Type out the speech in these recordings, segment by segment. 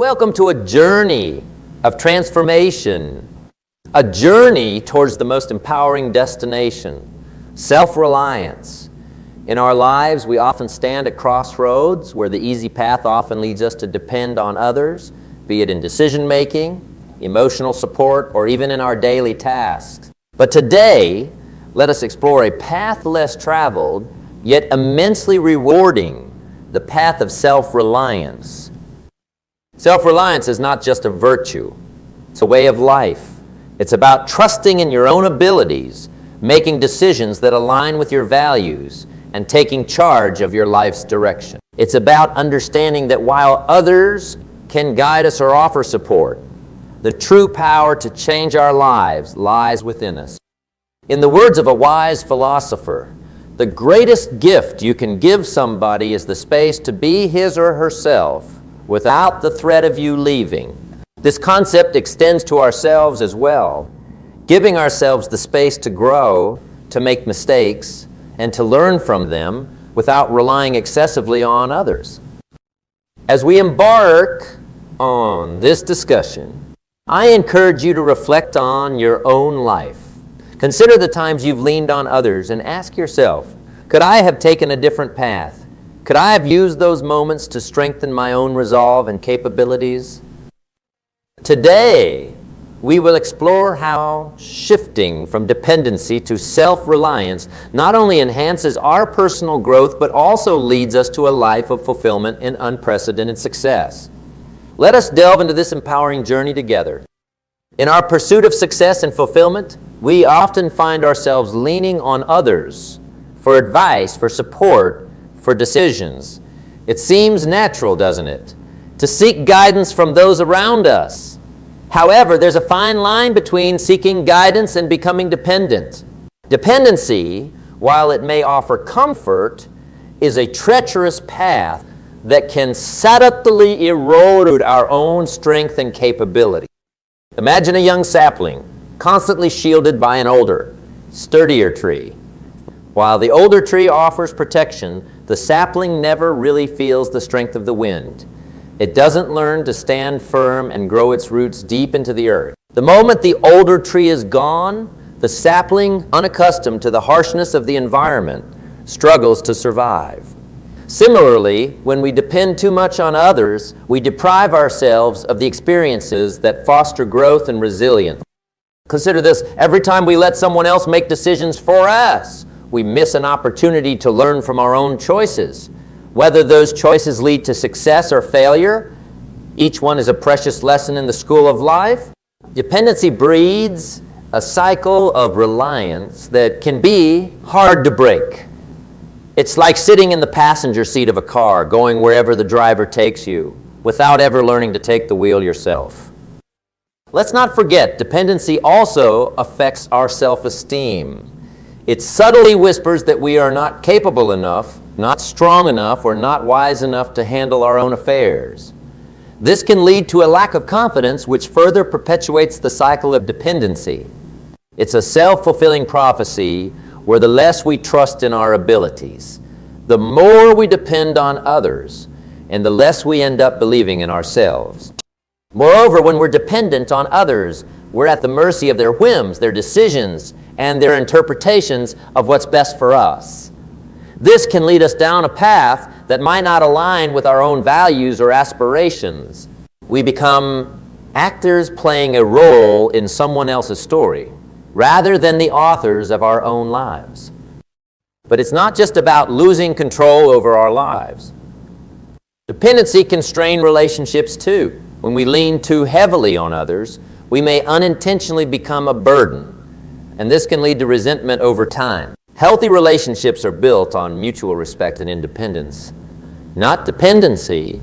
Welcome to a journey of transformation, a journey towards the most empowering destination, self-reliance. In our lives, we often stand at crossroads where the easy path often leads us to depend on others, be it in decision-making, emotional support, or even in our daily tasks. But today, let us explore a path less traveled, yet immensely rewarding, the path of self-reliance. Self-reliance is not just a virtue, it's a way of life. It's about trusting in your own abilities, making decisions that align with your values, and taking charge of your life's direction. It's about understanding that while others can guide us or offer support, the true power to change our lives lies within us. In the words of a wise philosopher, the greatest gift you can give somebody is the space to be his or herself without the threat of you leaving. This concept extends to ourselves as well, giving ourselves the space to grow, to make mistakes, and to learn from them without relying excessively on others. As we embark on this discussion, I encourage you to reflect on your own life. Consider the times you've leaned on others and ask yourself, could I have taken a different path? Could I have used those moments to strengthen my own resolve and capabilities? Today, we will explore how shifting from dependency to self-reliance not only enhances our personal growth, but also leads us to a life of fulfillment and unprecedented success. Let us delve into this empowering journey together. In our pursuit of success and fulfillment, we often find ourselves leaning on others for advice, for support, for decisions. It seems natural, doesn't it, to seek guidance from those around us. However, there's a fine line between seeking guidance and becoming dependent. Dependency, while it may offer comfort, is a treacherous path that can subtly erode our own strength and capability. Imagine a young sapling constantly shielded by an older, sturdier tree. While the older tree offers protection, the sapling never really feels the strength of the wind. It doesn't learn to stand firm and grow its roots deep into the earth. The moment the older tree is gone, the sapling, unaccustomed to the harshness of the environment, struggles to survive. Similarly, when we depend too much on others, we deprive ourselves of the experiences that foster growth and resilience. Consider this: every time we let someone else make decisions for us, we miss an opportunity to learn from our own choices. Whether those choices lead to success or failure, each one is a precious lesson in the school of life. Dependency breeds a cycle of reliance that can be hard to break. It's like sitting in the passenger seat of a car, going wherever the driver takes you, without ever learning to take the wheel yourself. Let's not forget, dependency also affects our self-esteem. It subtly whispers that we are not capable enough, not strong enough, or not wise enough to handle our own affairs. This can lead to a lack of confidence, which further perpetuates the cycle of dependency. It's a self-fulfilling prophecy where the less we trust in our abilities, the more we depend on others, and the less we end up believing in ourselves. Moreover, when we're dependent on others, we're at the mercy of their whims, their decisions, and their interpretations of what's best for us. This can lead us down a path that might not align with our own values or aspirations. We become actors playing a role in someone else's story, rather than the authors of our own lives. But it's not just about losing control over our lives. Dependency can strain relationships too. When we lean too heavily on others, we may unintentionally become a burden, and this can lead to resentment over time. Healthy relationships are built on mutual respect and independence, not dependency.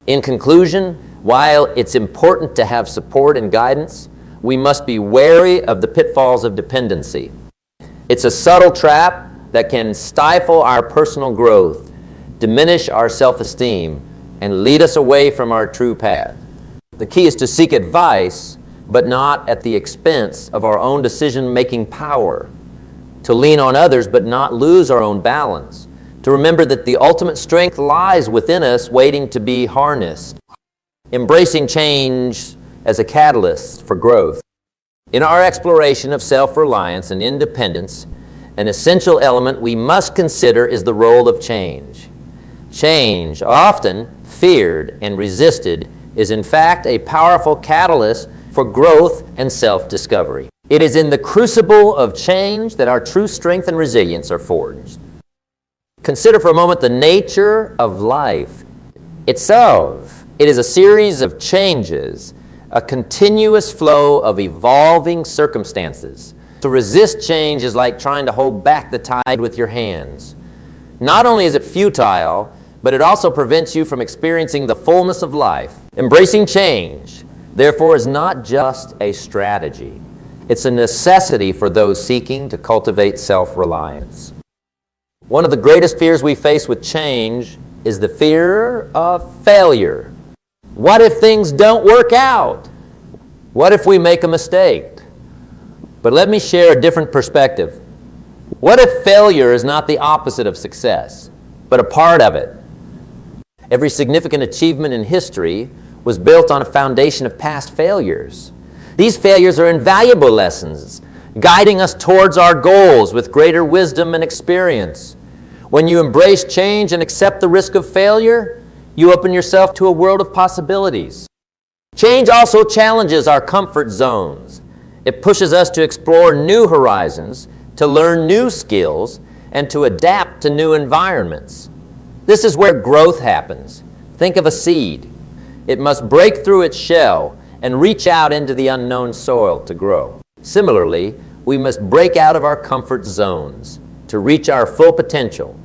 In conclusion, while it's important to have support and guidance, we must be wary of the pitfalls of dependency. It's a subtle trap that can stifle our personal growth, diminish our self-esteem, and lead us away from our true path. The key is to seek advice, but not at the expense of our own decision-making power, to lean on others but not lose our own balance, to remember that the ultimate strength lies within us waiting to be harnessed. embracing change as a catalyst for growth. In our exploration of self-reliance and independence, an essential element we must consider is the role of change. Change, often feared and resisted, is in fact a powerful catalyst for growth and self-discovery. It is in the crucible of change that our true strength and resilience are forged. Consider for a moment the nature of life itself. It is a series of changes, a continuous flow of evolving circumstances. To resist change is like trying to hold back the tide with your hands. Not only is it futile, but it also prevents you from experiencing the fullness of life. Embracing change, therefore, is not just a strategy. It's a necessity for those seeking to cultivate self-reliance. One of the greatest fears we face with change is the fear of failure. What if things don't work out? What if we make a mistake? But let me share a different perspective. What if failure is not the opposite of success, but a part of it? Every significant achievement in history was built on a foundation of past failures. These failures are invaluable lessons, guiding us towards our goals with greater wisdom and experience. When you embrace change and accept the risk of failure, you open yourself to a world of possibilities. Change also challenges our comfort zones. It pushes us to explore new horizons, to learn new skills, and to adapt to new environments. This is where growth happens. Think of a seed. It must break through its shell and reach out into the unknown soil to grow. Similarly, we must break out of our comfort zones to reach our full potential.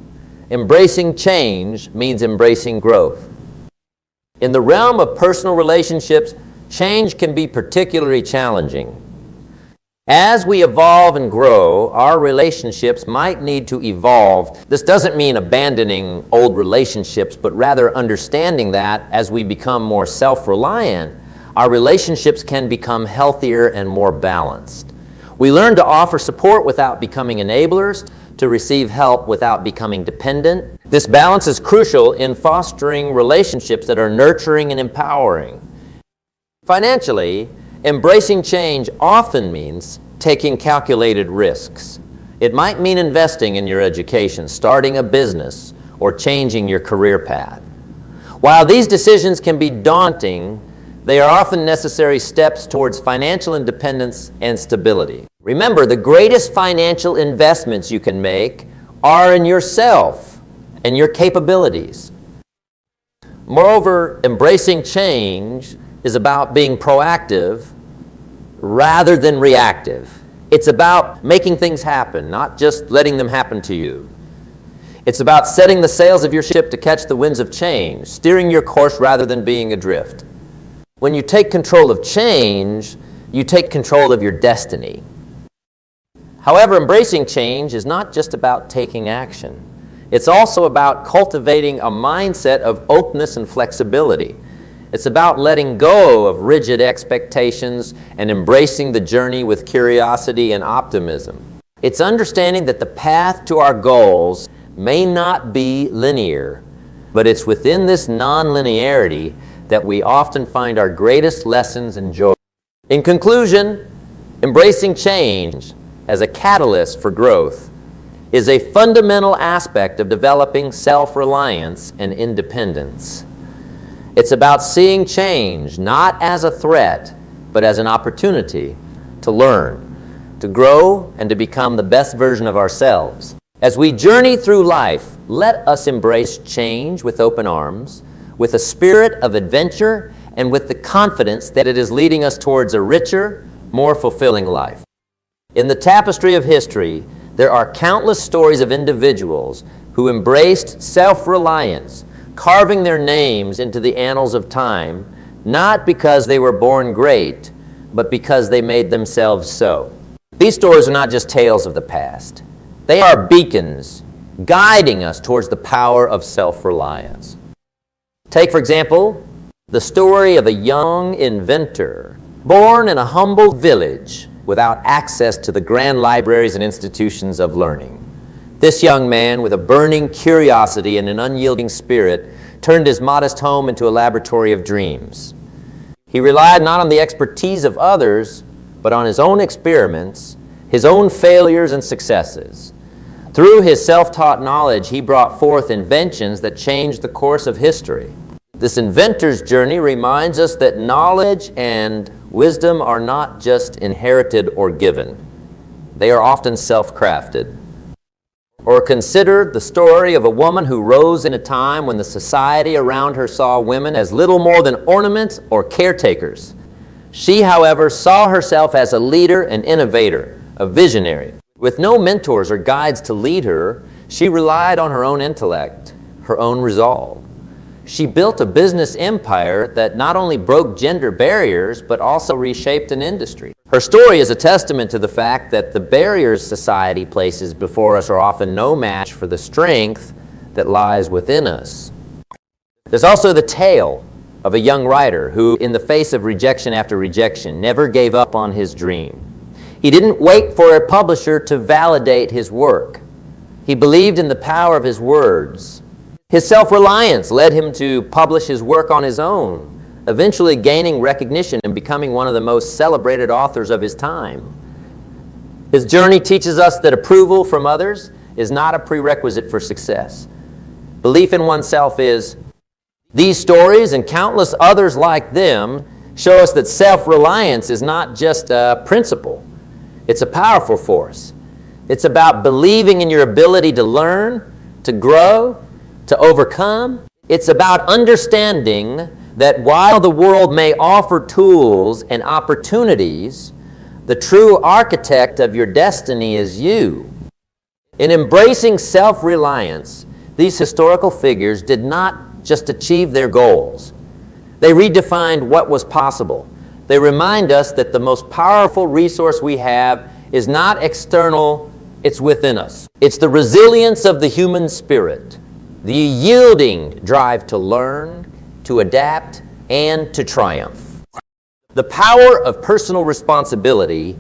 Embracing change means embracing growth. In the realm of personal relationships, change can be particularly challenging. As we evolve and grow, our relationships might need to evolve. This doesn't mean abandoning old relationships, but rather understanding that as we become more self-reliant, our relationships can become healthier and more balanced. We learn to offer support without becoming enablers, to receive help without becoming dependent. This balance is crucial in fostering relationships that are nurturing and empowering. Financially, embracing change often means taking calculated risks. It might mean investing in your education, starting a business, or changing your career path. While these decisions can be daunting, they are often necessary steps towards financial independence and stability. Remember, the greatest financial investments you can make are in yourself and your capabilities. Moreover, embracing change is about being proactive rather than reactive. It's about making things happen, not just letting them happen to you. It's about setting the sails of your ship to catch the winds of change, steering your course rather than being adrift. When you take control of change, you take control of your destiny. However, embracing change is not just about taking action. It's also about cultivating a mindset of openness and flexibility. It's about letting go of rigid expectations and embracing the journey with curiosity and optimism. It's understanding that the path to our goals may not be linear, but it's within this non-linearity that we often find our greatest lessons and joy. In conclusion, embracing change as a catalyst for growth is a fundamental aspect of developing self-reliance and independence. It's about seeing change not as a threat, but as an opportunity to learn, to grow, and to become the best version of ourselves. As we journey through life, let us embrace change with open arms, with a spirit of adventure, and with the confidence that it is leading us towards a richer, more fulfilling life. In the tapestry of history, there are countless stories of individuals who embraced self-reliance, carving their names into the annals of time, not because they were born great, but because they made themselves so. These stories are not just tales of the past. They are beacons guiding us towards the power of self-reliance. Take, for example, the story of a young inventor born in a humble village without access to the grand libraries and institutions of learning. This young man, with a burning curiosity and an unyielding spirit, turned his modest home into a laboratory of dreams. He relied not on the expertise of others, but on his own experiments, his own failures and successes. Through his self-taught knowledge, he brought forth inventions that changed the course of history. This inventor's journey reminds us that knowledge and wisdom are not just inherited or given. They are often self-crafted. Or consider the story of a woman who rose in a time when the society around her saw women as little more than ornaments or caretakers. She, however, saw herself as a leader, an innovator, a visionary. With no mentors or guides to lead her, she relied on her own intellect, her own resolve. She built a business empire that not only broke gender barriers, but also reshaped an industry. Her story is a testament to the fact that the barriers society places before us are often no match for the strength that lies within us. There's also the tale of a young writer who, in the face of rejection after rejection, never gave up on his dream. He didn't wait for a publisher to validate his work. He believed in the power of his words. His self-reliance led him to publish his work on his own, eventually gaining recognition and becoming one of the most celebrated authors of his time. His journey teaches us that approval from others is not a prerequisite for success. Belief in oneself is. These stories and countless others like them show us that self-reliance is not just a principle. It's a powerful force. It's about believing in your ability to learn, to grow, to overcome. It's about understanding that while the world may offer tools and opportunities, the true architect of your destiny is you. In embracing self-reliance, these historical figures did not just achieve their goals. They redefined what was possible. They remind us that the most powerful resource we have is not external, it's within us. It's the resilience of the human spirit, the yielding drive to learn, to adapt, and to triumph. The power of personal responsibility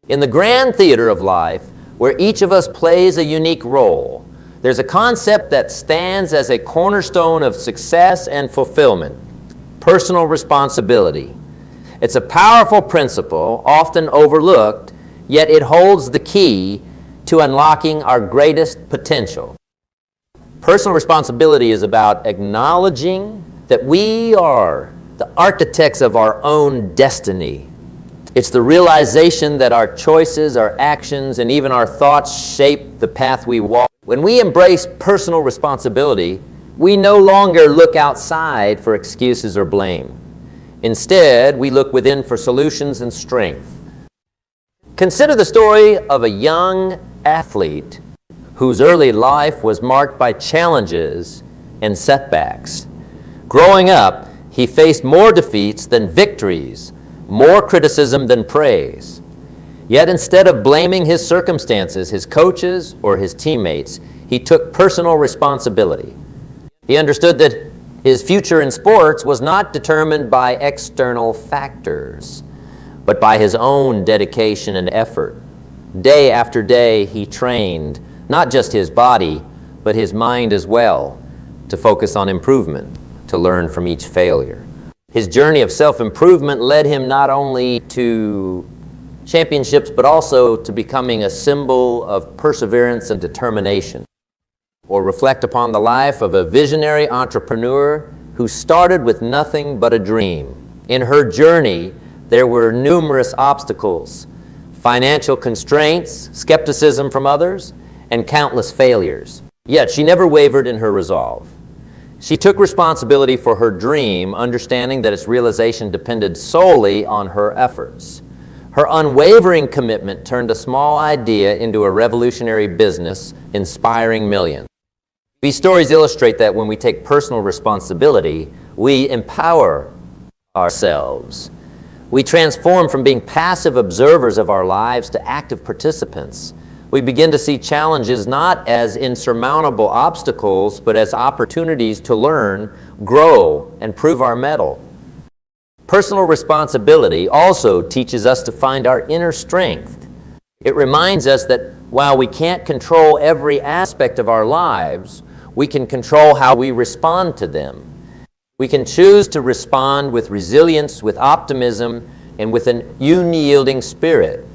in the grand theater of life, where each of us plays a unique role. There's a concept that stands as a cornerstone of success and fulfillment: personal responsibility. It's a powerful principle, often overlooked, yet it holds the key to unlocking our greatest potential. Personal responsibility is about acknowledging that we are the architects of our own destiny. It's the realization that our choices, our actions, and even our thoughts shape the path we walk. When we embrace personal responsibility, we no longer look outside for excuses or blame. Instead, we look within for solutions and strength. Consider the story of a young athlete whose early life was marked by challenges and setbacks. Growing up, he faced more defeats than victories, more criticism than praise. Yet instead of blaming his circumstances, his coaches, or his teammates, he took personal responsibility. He understood that his future in sports was not determined by external factors, but by his own dedication and effort. Day after day, he trained not just his body, but his mind as well, to focus on improvement, to learn from each failure. His journey of self-improvement led him not only to championships, but also to becoming a symbol of perseverance and determination. Or reflect upon the life of a visionary entrepreneur who started with nothing but a dream. In her journey, there were numerous obstacles, financial constraints, skepticism from others, and countless failures. Yet she never wavered in her resolve. She took responsibility for her dream, understanding that its realization depended solely on her efforts. Her unwavering commitment turned a small idea into a revolutionary business, inspiring millions. These stories illustrate that when we take personal responsibility, we empower ourselves. We transform from being passive observers of our lives to active participants. We begin to see challenges not as insurmountable obstacles, but as opportunities to learn, grow, and prove our mettle. Personal responsibility also teaches us to find our inner strength. It reminds us that while we can't control every aspect of our lives, we can control how we respond to them. We can choose to respond with resilience, with optimism, and with an unyielding spirit.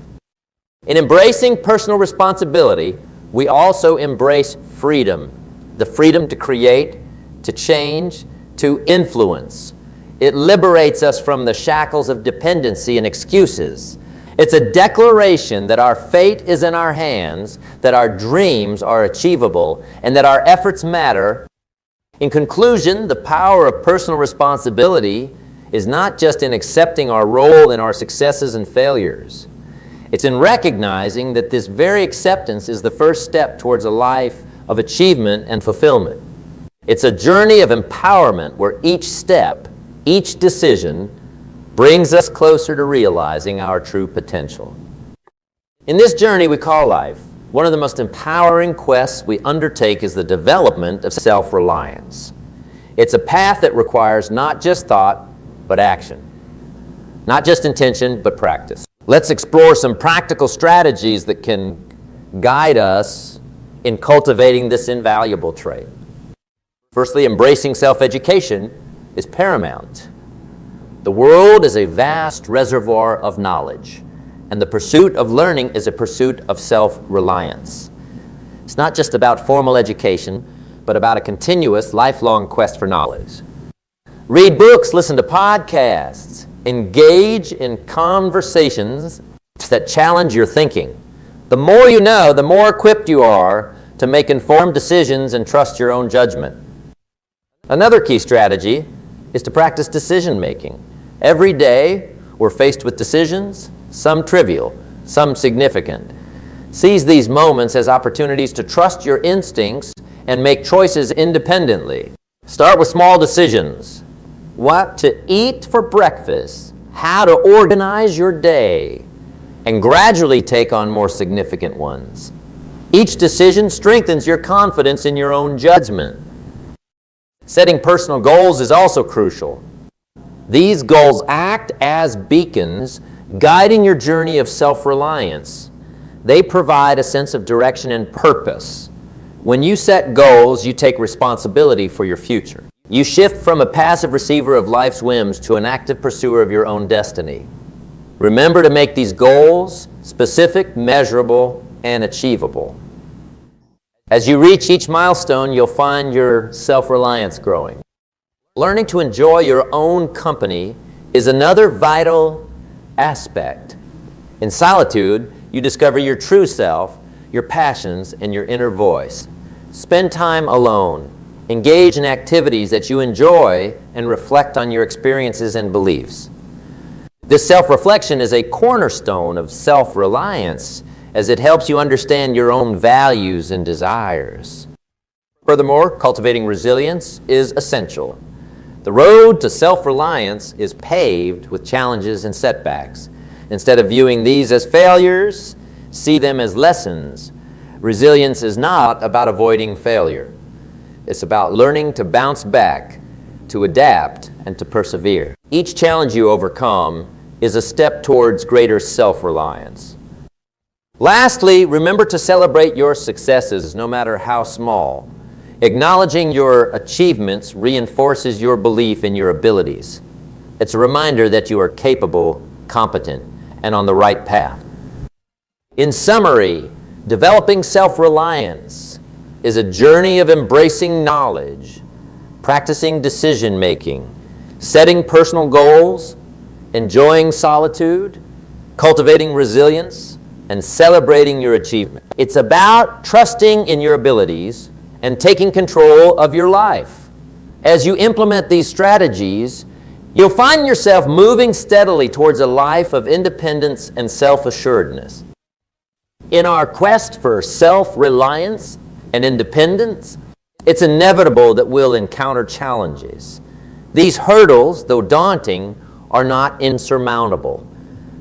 In embracing personal responsibility, we also embrace freedom, the freedom to create, to change, to influence. It liberates us from the shackles of dependency and excuses. It's a declaration that our fate is in our hands, that our dreams are achievable, and that our efforts matter. In conclusion, the power of personal responsibility is not just in accepting our role in our successes and failures. It's in recognizing that this very acceptance is the first step towards a life of achievement and fulfillment. It's a journey of empowerment where each step, each decision, brings us closer to realizing our true potential. In this journey we call life, one of the most empowering quests we undertake is the development of self-reliance. It's a path that requires not just thought, but action. Not just intention, but practice. Let's explore some practical strategies that can guide us in cultivating this invaluable trait. Firstly, embracing self-education is paramount. The world is a vast reservoir of knowledge, and the pursuit of learning is a pursuit of self-reliance. It's not just about formal education, but about a continuous, lifelong quest for knowledge. Read books, listen to podcasts, engage in conversations that challenge your thinking. The more you know, the more equipped you are to make informed decisions and trust your own judgment. Another key strategy is to practice decision-making. Every day, we're faced with decisions, some trivial, some significant. Seize these moments as opportunities to trust your instincts and make choices independently. Start with small decisions. What to eat for breakfast, how to organize your day, and gradually take on more significant ones. Each decision strengthens your confidence in your own judgment. Setting personal goals is also crucial. These goals act as beacons, guiding your journey of self-reliance. They provide a sense of direction and purpose. When you set goals, you take responsibility for your future. You shift from a passive receiver of life's whims to an active pursuer of your own destiny. Remember to make these goals specific, measurable, and achievable. As you reach each milestone, you'll find your self-reliance growing. Learning to enjoy your own company is another vital aspect. In solitude, you discover your true self, your passions, and your inner voice. Spend time alone. Engage in activities that you enjoy and reflect on your experiences and beliefs. This self-reflection is a cornerstone of self-reliance as it helps you understand your own values and desires. Furthermore, cultivating resilience is essential. The road to self-reliance is paved with challenges and setbacks. Instead of viewing these as failures, see them as lessons. Resilience is not about avoiding failure. It's about learning to bounce back, to adapt, and to persevere. Each challenge you overcome is a step towards greater self-reliance. Lastly, remember to celebrate your successes, no matter how small. Acknowledging your achievements reinforces your belief in your abilities. It's a reminder that you are capable, competent, and on the right path. In summary, developing self-reliance is a journey of embracing knowledge, practicing decision-making, setting personal goals, enjoying solitude, cultivating resilience, and celebrating your achievement. It's about trusting in your abilities and taking control of your life. As you implement these strategies, you'll find yourself moving steadily towards a life of independence and self-assuredness. In our quest for self-reliance and independence, it's inevitable that we'll encounter challenges. These hurdles, though daunting, are not insurmountable.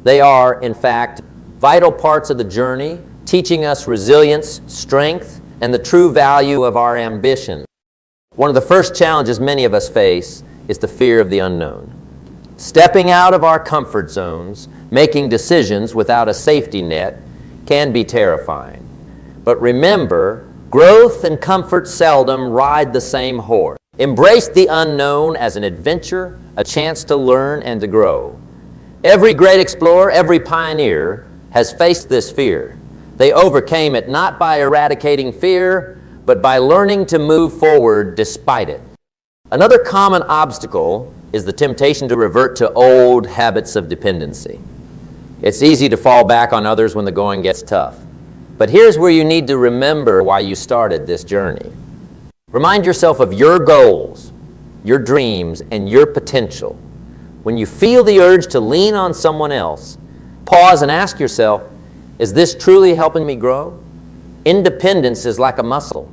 They are, in fact, vital parts of the journey, teaching us resilience, strength, and the true value of our ambition. One of the first challenges many of us face is the fear of the unknown. Stepping out of our comfort zones, making decisions without a safety net, can be terrifying. But remember, growth and comfort seldom ride the same horse. Embrace the unknown as an adventure, a chance to learn and to grow. Every great explorer, every pioneer has faced this fear. They overcame it not by eradicating fear, but by learning to move forward despite it. Another common obstacle is the temptation to revert to old habits of dependency. It's easy to fall back on others when the going gets tough. But here's where you need to remember why you started this journey. Remind yourself of your goals, your dreams, and your potential. When you feel the urge to lean on someone else, pause and ask yourself, is this truly helping me grow? Independence is like a muscle.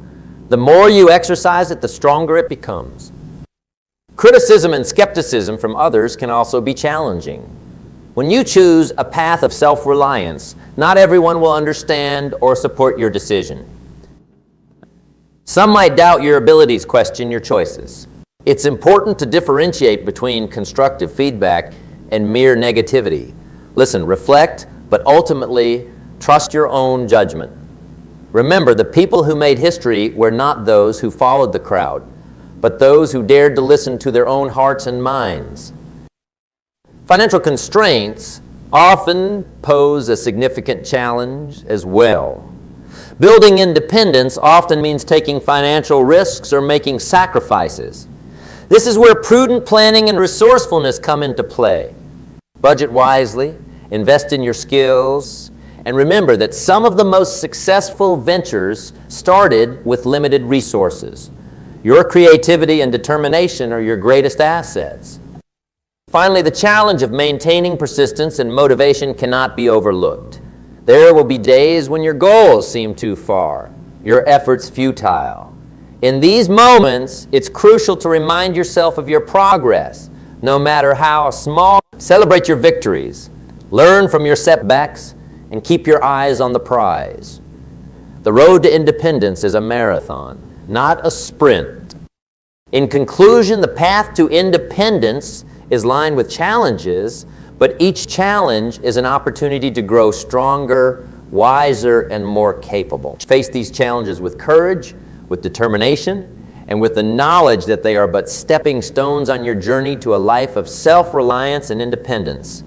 The more you exercise it, the stronger it becomes. Criticism and skepticism from others can also be challenging. When you choose a path of self-reliance, not everyone will understand or support your decision. Some might doubt your abilities, question your choices. It's important to differentiate between constructive feedback and mere negativity. Listen, reflect, but ultimately trust your own judgment. Remember, the people who made history were not those who followed the crowd, but those who dared to listen to their own hearts and minds. Financial constraints often pose a significant challenge as well. Building independence often means taking financial risks or making sacrifices. This is where prudent planning and resourcefulness come into play. Budget wisely, invest in your skills, and remember that some of the most successful ventures started with limited resources. Your creativity and determination are your greatest assets. Finally, the challenge of maintaining persistence and motivation cannot be overlooked. There will be days when your goals seem too far, your efforts futile. In these moments, it's crucial to remind yourself of your progress, no matter how small. Celebrate your victories, learn from your setbacks, and keep your eyes on the prize. The road to independence is a marathon, not a sprint. In conclusion, the path to independence is lined with challenges, but each challenge is an opportunity to grow stronger, wiser, and more capable. Face these challenges with courage, with determination, and with the knowledge that they are but stepping stones on your journey to a life of self-reliance and independence.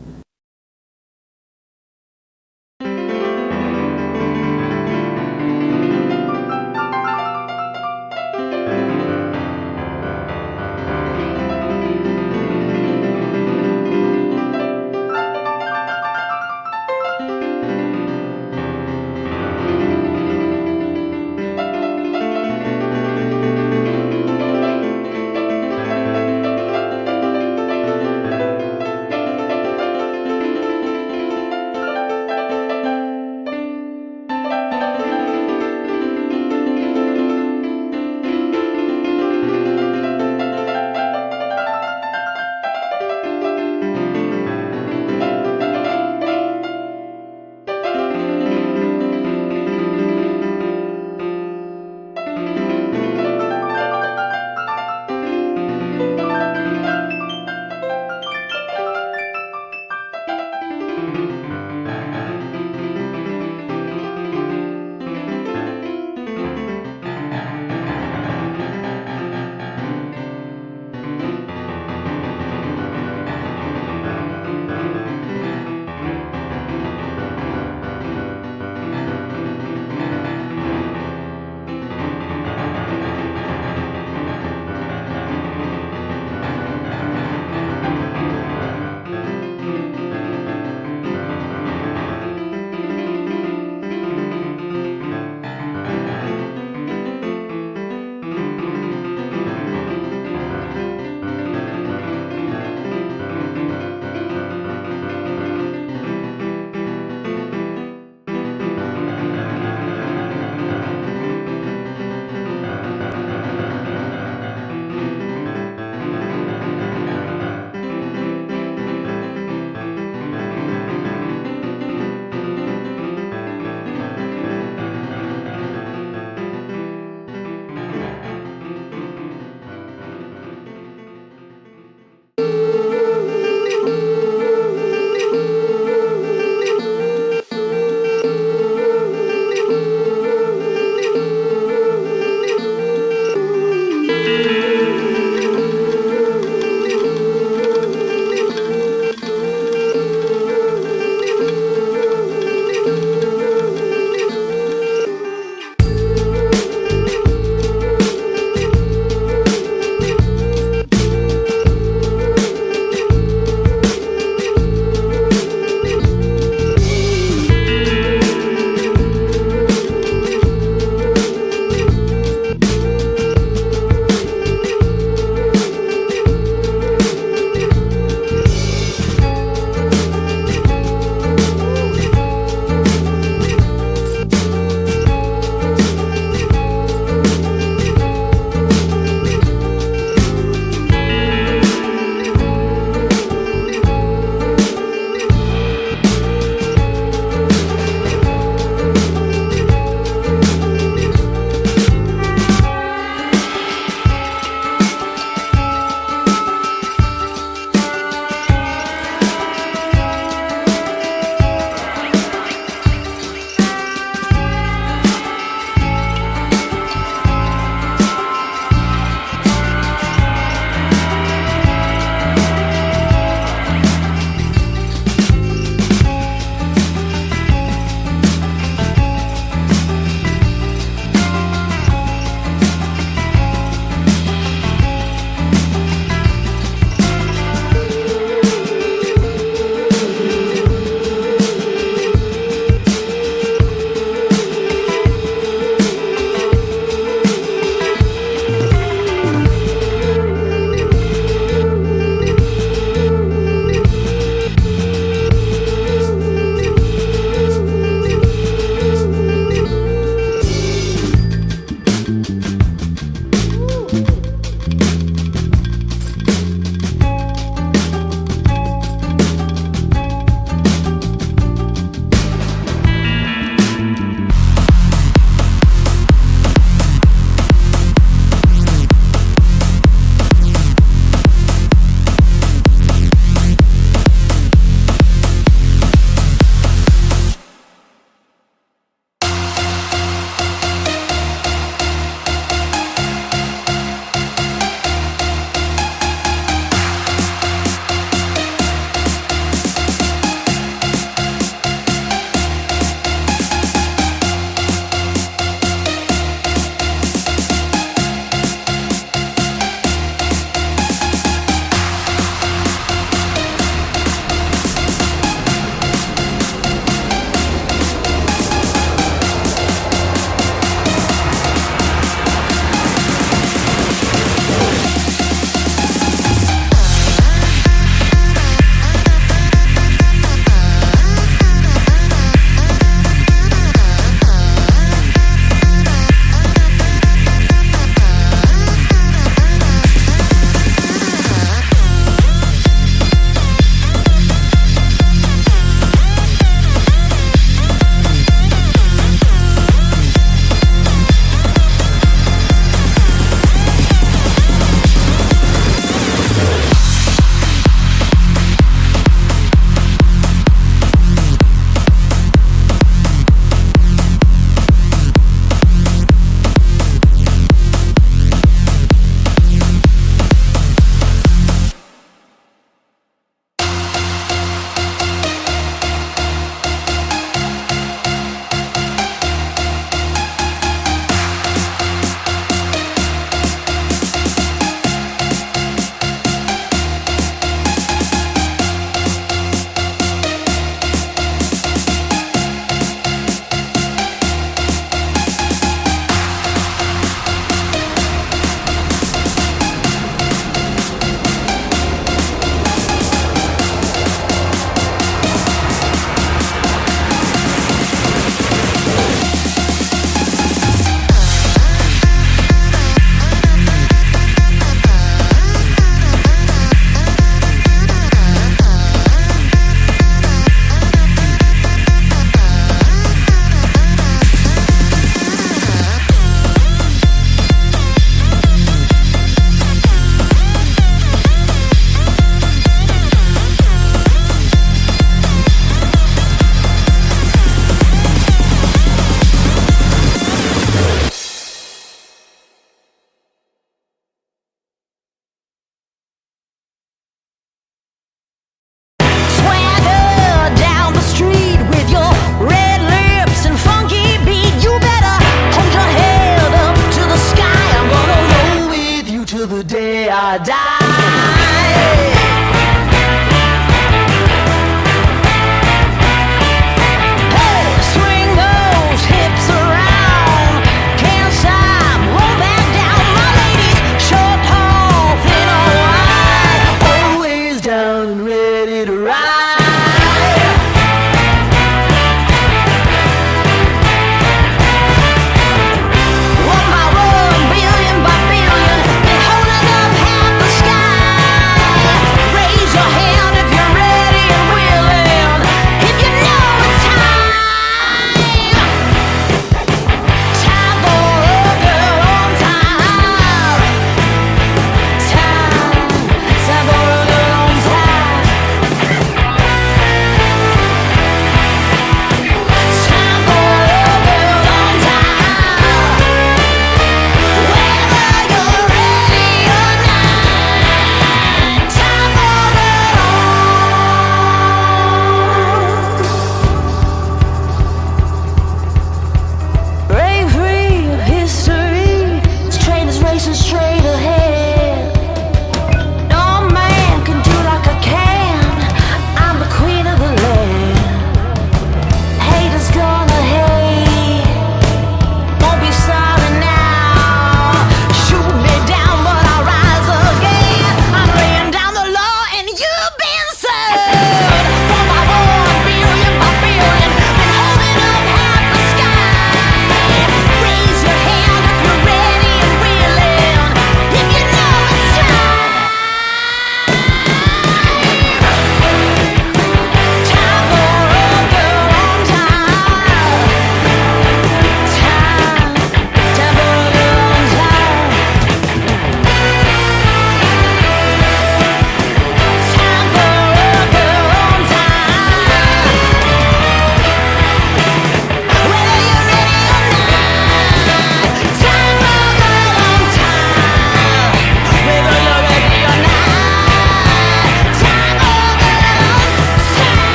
it right.